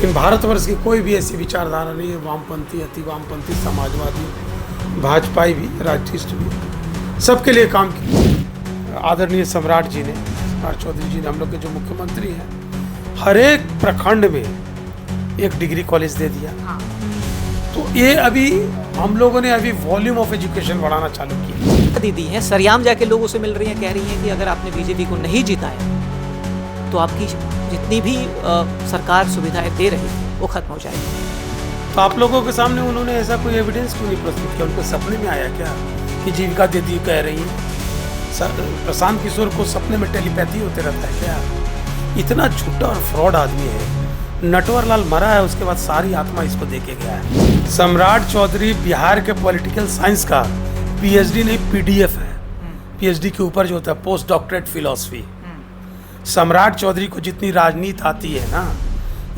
लेकिन भारतवर्ष की कोई भी ऐसी विचारधारा नहीं है, वामपंथी, अति वामपंथी, समाजवादी, भाजपाई भी, राष्ट्रिस्ट भी, सबके लिए काम किया। आदरणीय सम्राट जी ने, सम्राट चौधरी जी ने, हम लोग के जो मुख्यमंत्री हैं, हर एक प्रखंड में एक डिग्री कॉलेज दे दिया। तो ये अभी हम लोगों ने अभी वॉल्यूम ऑफ एजुकेशन बढ़ाना चालू किया। दीदी हैं सरियाम जाके लोगों से मिल रही हैं, कह रही हैं कि अगर आपने बीजेपी को नहीं जिताया तो आपकी जितनी भी सरकार सुविधाएं दे रही है वो खत्म हो जाएगी। तो आप लोगों के सामने उन्होंने ऐसा कोई एविडेंस क्यों नहीं प्रस्तुत किया? उनको सपने में आया क्या कि जीविका दीदी कह रही है? प्रशांत किशोर को सपने में टेलीपैथी होते रहता है क्या? इतना झूठा और फ्रॉड आदमी है। नटवर लाल मरा है, उसके बाद सारी आत्मा इसको देके गया है। सम्राट चौधरी बिहार के पॉलिटिकल साइंस का पीएचडी नहीं, पीडीएफ है। पीएचडी के ऊपर जो होता है पोस्ट डॉक्टरेट फिलॉसफी। सम्राट चौधरी को जितनी राजनीति आती है ना,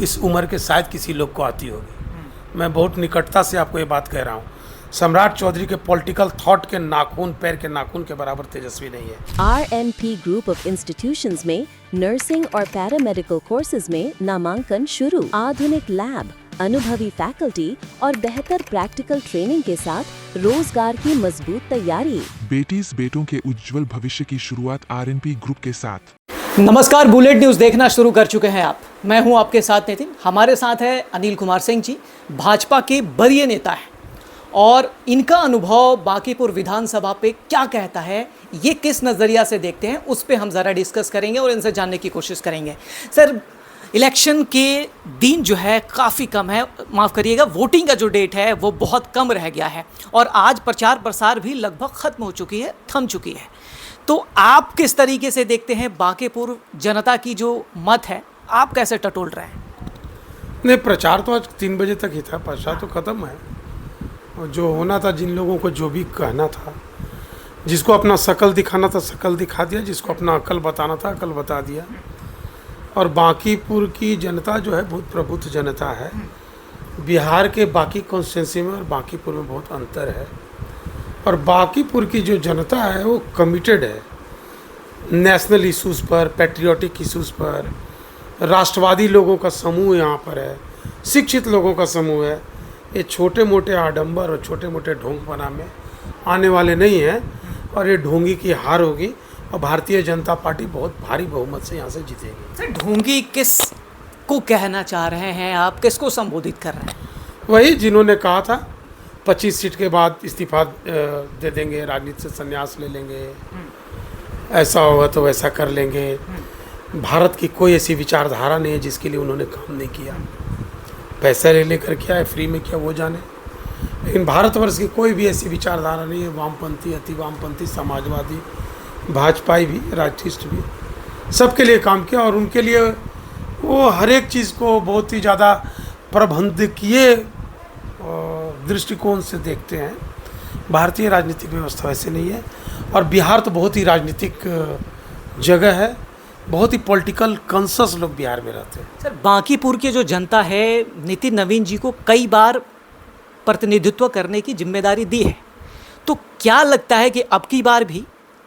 इस उम्र के शायद किसी लोग को आती होगी। मैं बहुत निकटता से आपको ये बात कह रहा हूँ। सम्राट चौधरी के पॉलिटिकल थॉट के नाखून, पैर के नाखून के बराबर तेजस्वी नहीं है। RNP ग्रुप ऑफ इंस्टीट्यूशंस में नर्सिंग और पैरामेडिकल कोर्सेज में नामांकन शुरू। आधुनिक लैब, अनुभवी फैकल्टी और बेहतर प्रैक्टिकल ट्रेनिंग के साथ रोजगार की मजबूत तैयारी। बेटीज बेटों के उज्जवल भविष्य की शुरुआत RNP ग्रुप के साथ। नमस्कार, बुलेट न्यूज़ देखना शुरू कर चुके हैं आप। मैं हूं आपके साथ नितिन। हमारे साथ है अनिल कुमार सिंह जी, भाजपा के वरीय नेता हैं, और इनका अनुभव बांकीपुर विधानसभा पे क्या कहता है, ये किस नज़रिया से देखते हैं, उस पे हम ज़रा डिस्कस करेंगे और इनसे जानने की कोशिश करेंगे। सर, इलेक्शन के दिन जो है काफ़ी कम है, माफ़ करिएगा, वोटिंग का जो डेट है वो बहुत कम रह गया है, और आज प्रचार प्रसार भी लगभग ख़त्म हो चुकी है, थम चुकी है। तो आप किस तरीके से देखते हैं बांकीपुर जनता की जो मत है, आप कैसे टटोल रहे हैं? नहीं, प्रचार तो आज 3 बजे तक ही था, प्रचार तो ख़त्म है। और जो होना था, जिन लोगों को जो भी कहना था, जिसको अपना शकल दिखाना था शकल दिखा दिया, जिसको अपना अकल बताना था अकल बता दिया। और बांकीपुर की जनता जो है बहुत प्रबुद्ध जनता है। बिहार के बाकी कॉन्स्टिट्यूंसी में और बांकीपुर में बहुत अंतर है। और बांकीपुर की जो जनता है वो कमिटेड है नेशनल इश्यूज़ पर, पैट्रियोटिक इश्यूज़ पर। राष्ट्रवादी लोगों का समूह यहाँ पर है, शिक्षित लोगों का समूह है। ये छोटे मोटे आडंबर और छोटे मोटे ढोंगपना में आने वाले नहीं हैं, और ये ढोंगी की हार होगी और भारतीय जनता पार्टी बहुत भारी बहुमत से यहाँ से जीतेगी। सर, ढोंगी किस को कहना चाह रहे हैं आप, किसको संबोधित कर रहे हैं? वही जिन्होंने कहा था 25 सीट के बाद इस्तीफा दे देंगे, राजनीति से संन्यास ले लेंगे, ऐसा होगा तो वैसा कर लेंगे। भारत की कोई ऐसी विचारधारा नहीं है जिसके लिए उन्होंने काम नहीं किया। पैसा ले लेकर किया है, फ्री में किया वो जाने। लेकिन भारतवर्ष की कोई भी ऐसी विचारधारा नहीं है, वामपंथी, अति वामपंथी, समाजवादी, भाजपाई भी, राष्ट्रिस्ट भी, सबके लिए काम किया। और उनके लिए वो हर एक चीज़ को बहुत ही ज़्यादा प्रबंधकीय दृष्टिकोण से देखते हैं। भारतीय राजनीतिक व्यवस्था वैसे नहीं है, और बिहार तो बहुत ही राजनीतिक जगह है, बहुत ही पॉलिटिकल कॉन्शियस लोग बिहार में रहते हैं। सर, बांकीपुर की जो जनता है, नितिन नवीन जी को कई बार प्रतिनिधित्व करने की जिम्मेदारी दी है, तो क्या लगता है कि अब की बार भी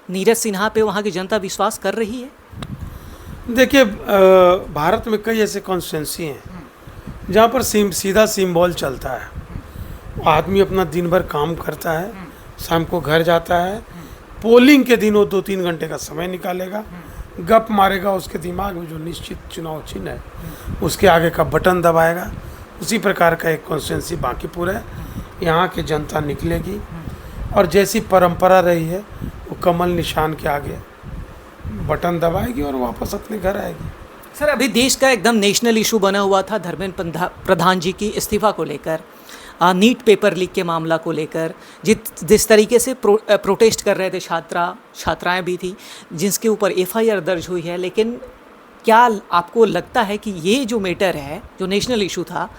नीरज सिन्हा पे वहाँ की जनता विश्वास कर रही है? देखिए, भारत में कई ऐसे कॉन्स्टिट्यूंसी हैं जहाँ पर सीधा सिंबल चलता है। आदमी अपना दिन भर काम करता है, शाम को घर जाता है, पोलिंग के दिन वो 2-3 घंटे का समय निकालेगा, गप मारेगा, उसके दिमाग में जो निश्चित चुनाव चिन्ह है उसके आगे का बटन दबाएगा। उसी प्रकार का एक कॉन्स्टिट्यूंसी बांकीपुर है। यहाँ की जनता निकलेगी और जैसी परंपरा रही है वो कमल निशान के आगे बटन दबाएगी और वापस अपने घर आएगी। सर, अभी देश का एकदम नेशनल इशू बना हुआ था धर्मेंद्र प्रधान जी की इस्तीफा को लेकर, नीट पेपर लीक के मामला को लेकर, जिस तरीके से प्रोटेस्ट कर रहे थे छात्राएं भी थी, जिसके ऊपर FIR दर्ज हुई है। लेकिन क्या आपको लगता है कि ये जो मैटर है, जो नेशनल इशू था,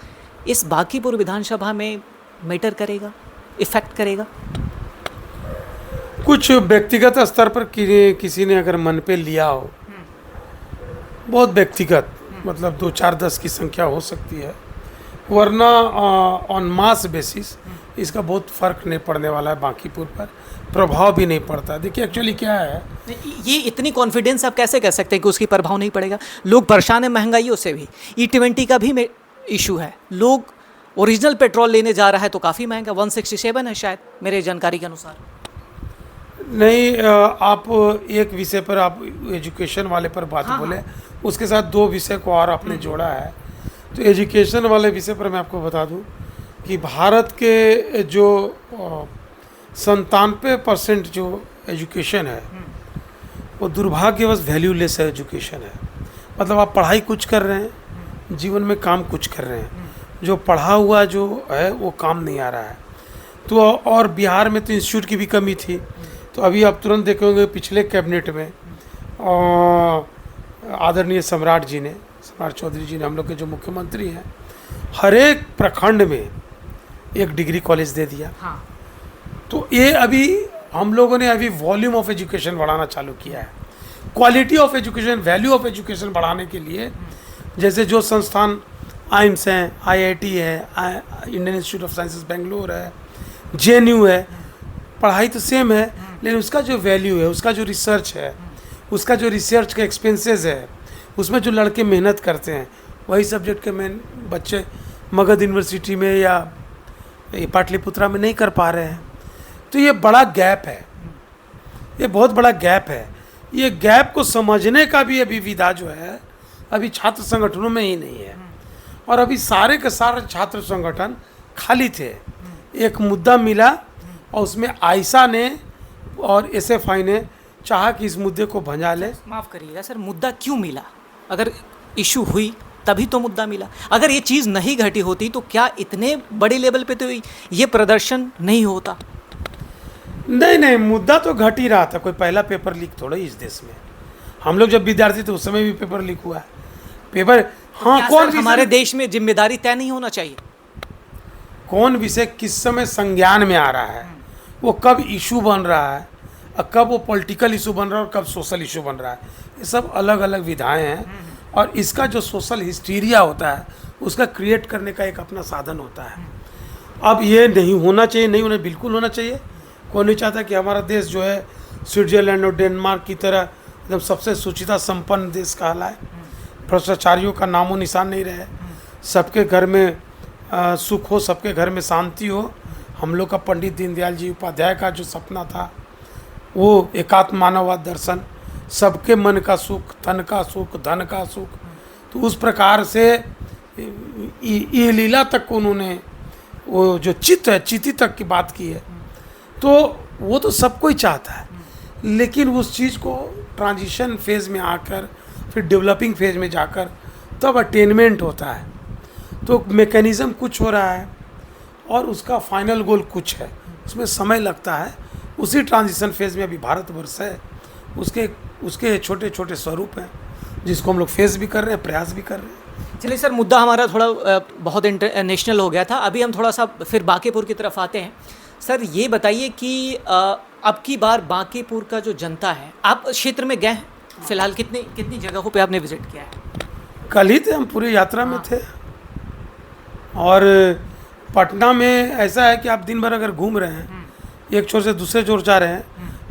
इस बांकीपुर विधानसभा में मैटर करेगा, इफेक्ट करेगा? कुछ व्यक्तिगत स्तर पर किसी ने अगर मन पे लिया हो, बहुत व्यक्तिगत, मतलब 2, 4, 10 की संख्या हो सकती है, वरना ऑन मास बेसिस इसका बहुत फ़र्क नहीं पड़ने वाला है। बांकीपुर पर प्रभाव भी नहीं पड़ता। देखिए, एक्चुअली क्या है, ये इतनी कॉन्फिडेंस आप कैसे कह सकते हैं कि उसकी प्रभाव नहीं पड़ेगा? लोग परेशान हैं महंगाइयों से भी, E20 का भी इशू है। लोग ओरिजिनल पेट्रोल लेने जा रहा है तो काफ़ी महंगा, 167 है शायद मेरे जानकारी के अनुसार। नहीं, आप एक विषय पर आप एजुकेशन वाले पर बात बोले, उसके साथ दो विषय को और आपने जोड़ा है। तो एजुकेशन वाले विषय पर मैं आपको बता दूं कि भारत के जो 97% जो एजुकेशन है वो दुर्भाग्यवश वैल्यूलेस एजुकेशन है। मतलब आप पढ़ाई कुछ कर रहे हैं, जीवन में काम कुछ कर रहे हैं, जो पढ़ा हुआ जो है वो काम नहीं आ रहा है। तो और बिहार में तो इंस्टीट्यूट की भी कमी थी। तो अभी आप तुरंत देखेंगे पिछले कैबिनेट में आदरणीय सम्राट चौधरी जी ने, हम लोग के जो मुख्यमंत्री हैं, हर एक प्रखंड में एक डिग्री कॉलेज दे दिया। तो ये अभी हम लोगों ने अभी वॉल्यूम ऑफ एजुकेशन बढ़ाना चालू किया है, quality of education, value of education बढ़ाने के लिए। जैसे जो संस्थान आइम्स हैं, IIT है, Indian institute of sciences Bangalore है, JNU है, पढ़ाई तो सेम है, लेकिन उसका जो वैल्यू है, उसका जो रिसर्च है, उसका जो रिसर्च का एक्सपेंसेस है, उसमें जो लड़के मेहनत करते हैं, वही सब्जेक्ट के मेन बच्चे मगध यूनिवर्सिटी में या पाटलिपुत्रा में नहीं कर पा रहे हैं। तो ये बड़ा गैप है, ये बहुत बड़ा गैप है। ये गैप को समझने का भी अभी विधा जो है अभी छात्र संगठनों में ही नहीं है। और अभी सारे के सारे छात्र संगठन खाली थे। एक मुद्दा मिला और उसमें आयशा ने और SFI ने चाहा कि इस मुद्दे को भंजा ले। माफ़ करिएगा सर, मुद्दा क्यों मिला? अगर इशू हुई तभी तो मुद्दा मिला। अगर ये चीज़ नहीं घटी होती तो क्या इतने बड़े लेवल पे तो ये प्रदर्शन नहीं होता? नहीं, मुद्दा तो घट ही रहा था। कोई पहला पेपर लीक थोड़ा ही इस देश में। हम लोग जब विद्यार्थी थे उस समय भी पेपर लीक हुआ है। पेपर कौन हमारे देश में जिम्मेदारी तय नहीं होना चाहिए? कौन विषय किस समय संज्ञान में आ रहा है, वो कब इशू बन रहा है, और कब वो पॉलिटिकल इशू बन रहा है और कब सोशल इशू बन रहा है, ये सब अलग अलग विधाएं हैं। और इसका जो सोशल हिस्टीरिया होता है उसका क्रिएट करने का एक अपना साधन होता है। अब ये नहीं होना चाहिए, नहीं होना, बिल्कुल होना चाहिए। कोई नहीं चाहता कि हमारा देश जो है स्विट्जरलैंड और डेनमार्क की तरह एकदम सबसे सुचिता संपन्न देश कहलाए, भ्रष्टाचारियों का नामो निशान नहीं रहे, सबके घर में सुख हो, सबके घर में शांति हो। हम लोग का पंडित दीनदयाल जी उपाध्याय का जो सपना था वो एकात्म मानववाद दर्शन, सबके मन का सुख, तन का सुख, धन का सुख। तो उस प्रकार से ये लीला तक उन्होंने वो जो चित्त है, चिति तक की बात की है। तो वो तो सब कोई चाहता है, लेकिन उस चीज़ को ट्रांजिशन फेज में आकर फिर डेवलपिंग फेज में जाकर तब अटेनमेंट होता है। तो मैकेनिज़्म कुछ हो रहा है और उसका फाइनल गोल कुछ है, उसमें समय लगता है। उसी ट्रांजिशन फेज में अभी भारतवर्ष है, उसके छोटे छोटे स्वरूप हैं जिसको हम लोग फेस भी कर रहे हैं, प्रयास भी कर रहे हैं। चलिए सर, मुद्दा हमारा थोड़ा बहुत इंटरनेशनल हो गया था। अभी हम थोड़ा सा फिर बांकीपुर की तरफ आते हैं। सर ये बताइए कि अब की बार बांकीपुर का जो जनता है, आप क्षेत्र में गए हैं फिलहाल, कितनी जगहों पे आपने विजिट किया है? कल ही थे हम, पूरी यात्रा में थे। और पटना में ऐसा है कि आप दिन भर अगर घूम रहे हैं, एक छोर से दूसरे छोर जा रहे हैं,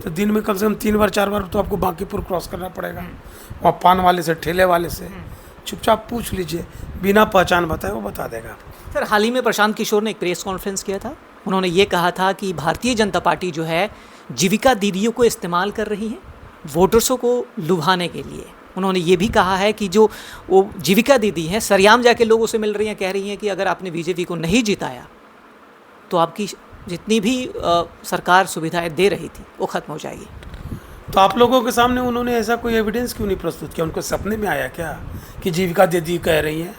तो दिन में कम से कम 3 बार 4 बार तो आपको बांकीपुर क्रॉस करना पड़ेगा। वहाँ पान वाले से, ठेले वाले से चुपचाप पूछ लीजिए, बिना पहचान बताए वो बता देगा। सर हाल ही में प्रशांत किशोर ने एक प्रेस कॉन्फ्रेंस किया था। उन्होंने ये कहा था कि भारतीय जनता पार्टी जो है जीविका दीदियों को इस्तेमाल कर रही है वोटर्सों को लुभाने के लिए। उन्होंने ये भी कहा है कि जो वो जीविका दीदी हैं सरेआम जाके लोगों से मिल रही हैं, कह रही हैं कि अगर आपने बीजेपी को नहीं जिताया तो आपकी जितनी भी सरकार सुविधाएं दे रही थी वो खत्म हो जाएगी। तो आप लोगों के सामने उन्होंने ऐसा कोई एविडेंस क्यों नहीं प्रस्तुत किया? उनको सपने में आया क्या कि जीविका दीदी कह रही हैं?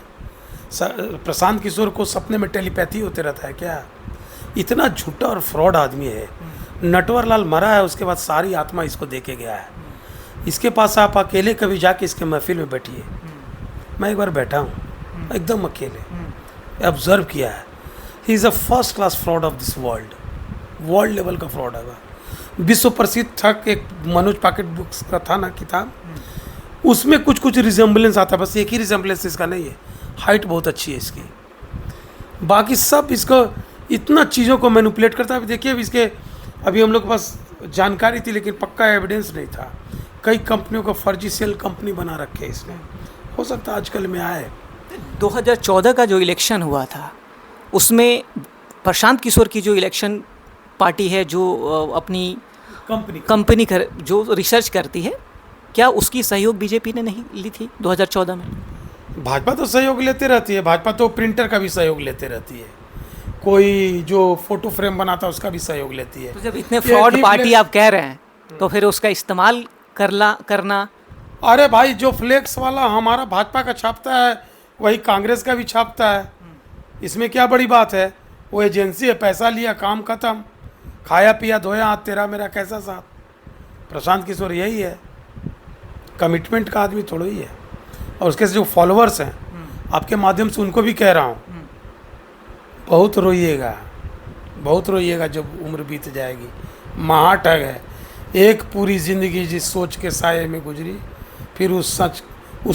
प्रशांत किशोर को सपने में टेलीपैथी होते रहता है क्या? इतना झूठा और फ्रॉड आदमी है। नटवर लाल मरा है, उसके बाद सारी आत्मा इसको देके गया है। इसके पास आप अकेले कभी जाके इसके महफिल में बैठिए। मैं एक बार बैठा हूँ एकदम अकेले, ऑब्जर्व किया है। He is a first class fraud of this world level का फ्रॉड है। विश्व प्रसिद्ध था, एक मनोज पॉकेट बुक्स का था ना किताब, उसमें कुछ कुछ रिजेम्बलेंस आता है, बस एक ही रिजेम्बलेंस इसका नहीं है। हाइट बहुत अच्छी है इसकी, बाकी सब इसको इतना चीज़ों को मैनिपुलेट करता है। अभी देखिए अभी हम लोग के पास जानकारी थी लेकिन पक्का एविडेंस नहीं था। कई कंपनियों का फर्जी सेल कंपनी बना रखे हैं इसने, हो सकता है आजकल में आए। 2014 का जो इलेक्शन हुआ था उसमें प्रशांत किशोर की जो इलेक्शन पार्टी है जो अपनी कंपनी जो रिसर्च करती है, क्या उसकी सहयोग बीजेपी ने नहीं ली थी 2014 में? भाजपा तो सहयोग लेते रहती है, भाजपा तो प्रिंटर का भी सहयोग लेते रहती है, कोई जो फोटो फ्रेम बनाता है उसका भी सहयोग लेती है। तो जब इतने फ्रॉड पार्टी आप कह रहे हैं तो फिर उसका इस्तेमाल करना। अरे भाई, जो फ्लेक्स वाला हमारा भाजपा का छापता है वही कांग्रेस का भी छापता है, इसमें क्या बड़ी बात है? वो एजेंसी है, पैसा लिया, काम खत्म, खाया पिया धोया हाथ, तेरा मेरा कैसा साथ। प्रशांत किशोर यही है, कमिटमेंट का आदमी थोड़ा ही है। और उसके जो फॉलोअर्स हैं, आपके माध्यम से उनको भी कह रहा हूँ, बहुत रोइएगा जब उम्र बीत जाएगी। महाठग है, एक पूरी ज़िंदगी जिस सोच के साये में गुजरी, फिर उस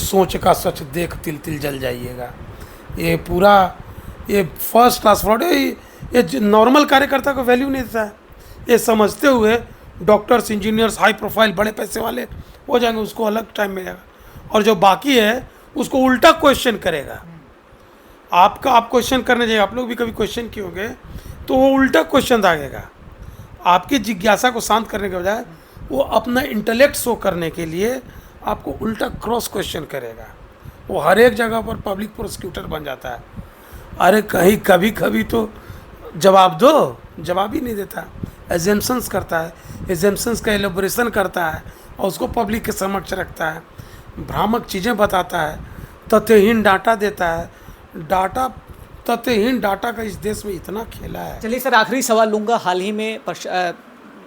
सोच का सच देख तिल तिल जल जाइएगा। ये फर्स्ट क्लास फ्रॉड है। ये नॉर्मल कार्यकर्ता को वैल्यू नहीं देता है। ये समझते हुए डॉक्टर्स, इंजीनियर्स, हाई प्रोफाइल, बड़े पैसे वाले हो जाएंगे, उसको अलग टाइम मिलेगा, और जो बाकी है उसको उल्टा क्वेश्चन करेगा। आप क्वेश्चन करने जाइए, आप लोग भी कभी क्वेश्चन किए होंगे, तो वो उल्टा क्वेश्चन दागेगा। आपकी जिज्ञासा को शांत करने के बजाय वो अपना इंटेलेक्ट शो करने के लिए आपको उल्टा क्रॉस क्वेश्चन करेगा। वो हर एक जगह पर पब्लिक प्रोसिक्यूटर बन जाता है। अरे कभी कभी तो जवाब ही नहीं देता, एजम्पशंस करता है, एजम्पशंस का एलोबरेशन करता है और उसको पब्लिक के समक्ष रखता है, भ्रामक चीज़ें बताता है, तथ्यहीन डाटा देता है। तथ्यहीन डाटा का इस देश में इतना खेला है। चलिए सर, आखिरी सवाल लूँगा। हाल ही में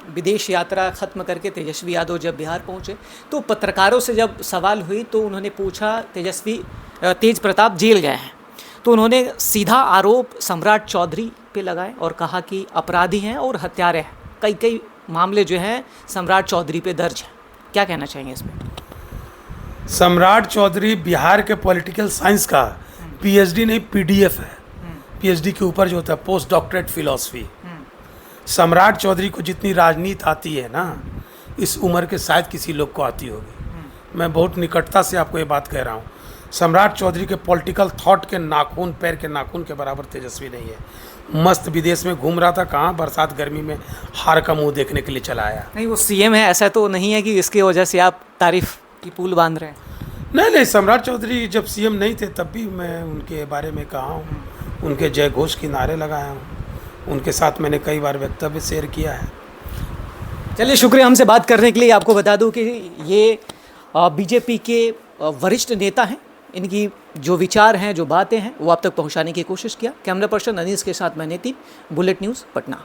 विदेश यात्रा खत्म करके तेजस्वी यादव जब बिहार पहुँचे तो पत्रकारों से जब सवाल हुई तो उन्होंने पूछा, तेज प्रताप जेल गए हैं, तो उन्होंने सीधा आरोप सम्राट चौधरी पे लगाए और कहा कि अपराधी हैं और हत्यारे हैं। कई मामले जो हैं सम्राट चौधरी पे दर्ज हैं। क्या कहना चाहेंगे इसमें? सम्राट चौधरी बिहार के पॉलिटिकल साइंस का पीएचडी नहीं, पीडीएफ है। पीएचडी के ऊपर जो होता है पोस्ट डॉक्टरेट फिलॉसफी। सम्राट चौधरी को जितनी राजनीति आती है ना, इस उम्र के शायद किसी लोग को आती होगी। मैं बहुत निकटता से आपको ये बात कह रहा हूँ। सम्राट चौधरी के पॉलिटिकल थॉट के नाखून, पैर के नाखून के बराबर तेजस्वी नहीं है। मस्त विदेश में घूम रहा था, कहाँ बरसात गर्मी में हार का मुंह देखने के लिए चला आया। नहीं, वो सीएम है, ऐसा तो नहीं है कि इसकी वजह से आप तारीफ की पुल बांध रहे हैं? नहीं, सम्राट चौधरी जब सीएम नहीं थे तब भी मैं उनके बारे में कहा हूँ, उनके जय घोष के नारे लगाया हूँ, उनके साथ मैंने कई बार वक्तव्य शेयर किया है। चलिए, शुक्रिया हमसे बात करने के लिए। आपको बता दूं कि ये बीजेपी के वरिष्ठ नेता हैं। इनकी जो विचार हैं, जो बातें हैं, वो आप तक पहुंचाने की कोशिश किया। कैमरा पर्सन अनीस के साथ मैं नितिन, बुलेट न्यूज़ पटना।